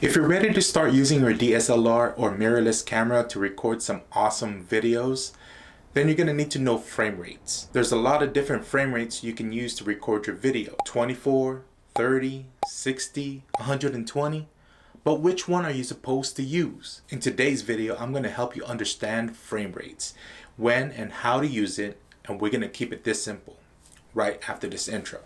If you're ready to start using your DSLR or mirrorless camera to record some awesome videos, then you're going to need to know frame rates. There's a lot of different frame rates you can use to record your video. 24, 30, 60, 120. But which one are you supposed to use? In today's video, I'm going to help you understand frame rates, when and how to use it, and we're going to keep it this simple right after this intro.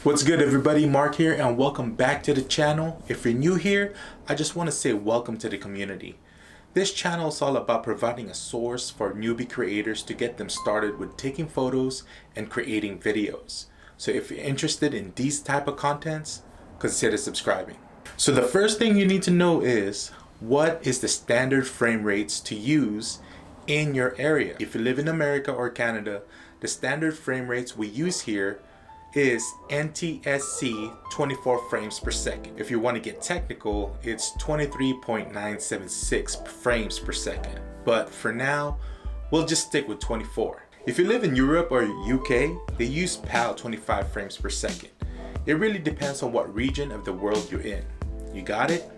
What's good, everybody? Marc here, and welcome back to the channel. If you're new here, I just want to say welcome to the community. This channel is all about providing a source for newbie creators to get them started with taking photos and creating videos. So if you're interested in these type of contents, consider subscribing. So the first thing you need to know is, what is the standard frame rates to use in your area? If you live in America or Canada, the standard frame rates we use here is NTSC 24 frames per second. If you want to get technical, it's 23.976 frames per second. But for now, we'll just stick with 24. If you live in Europe or UK, they use PAL 25 frames per second. It really depends on what region of the world you're in. You got it?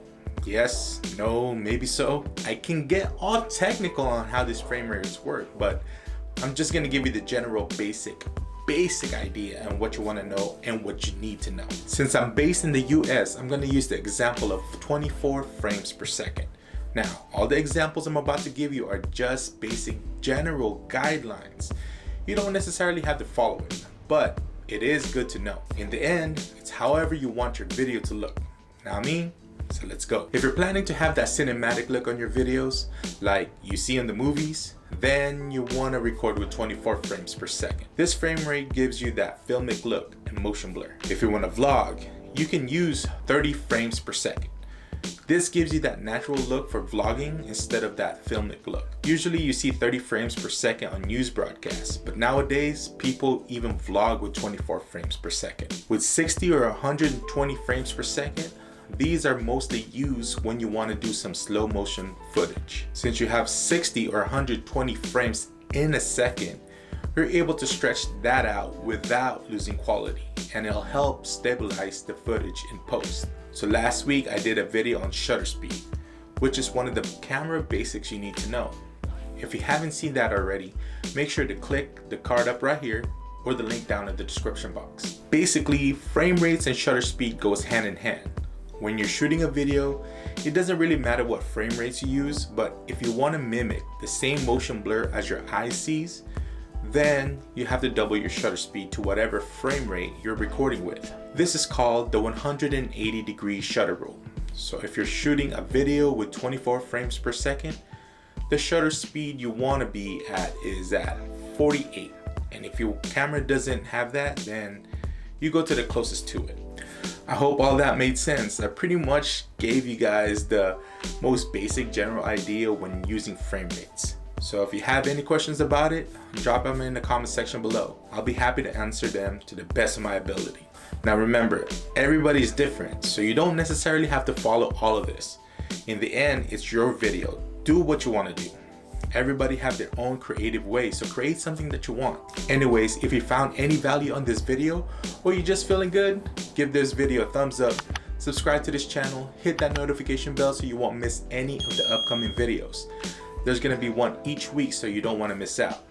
Yes, no, maybe so. I can get all technical on how these frame rates work, but I'm just gonna give you the general basic idea and what you want to know and what you need to know. Since I'm based in the US, I'm going to use the example of 24 frames per second. Now, all the examples I'm about to give you are just basic general guidelines. You don't necessarily have to follow it, but it is good to know. In the end, it's however you want your video to look. Now me, so let's go. If you're planning to have that cinematic look on your videos, like you see in the movies, then you want to record with 24 frames per second. This frame rate gives you that filmic look and motion blur. If you want to vlog, you can use 30 frames per second. This gives you that natural look for vlogging instead of that filmic look. Usually you see 30 frames per second on news broadcasts, but nowadays people even vlog with 24 frames per second. With 60 or 120 frames per second, these are mostly used when you want to do some slow motion footage. Since you have 60 or 120 frames in a second, you're able to stretch that out without losing quality, and it'll help stabilize the footage in post. So last week I did a video on shutter speed, which is one of the camera basics you need to know. If you haven't seen that already, make sure to click the card up right here or the link down in the description box. Basically, frame rates and shutter speed goes hand in hand. When you're shooting a video, it doesn't really matter what frame rates you use, but if you want to mimic the same motion blur as your eye sees, then you have to double your shutter speed to whatever frame rate you're recording with. This is called the 180-degree shutter rule. So if you're shooting a video with 24 frames per second, the shutter speed you want to be at is at 48. And if your camera doesn't have that, then you go to the closest to it. I hope all that made sense. I pretty much gave you guys the most basic general idea when using frame rates. So if you have any questions about it, drop them in the comment section below. I'll be happy to answer them to the best of my ability. Now remember, everybody's different, so you don't necessarily have to follow all of this. In the end, it's your video. Do what you want to do. Everybody have their own creative way, so create something that you want. Anyways, if you found any value on this video, or you're just feeling good, give this video a thumbs up, subscribe to this channel, hit that notification bell so you won't miss any of the upcoming videos. There's gonna be one each week, so you don't wanna miss out.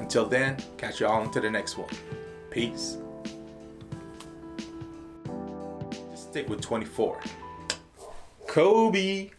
Until then, catch you all into the next one. Peace. Just stick with 24. Kobe.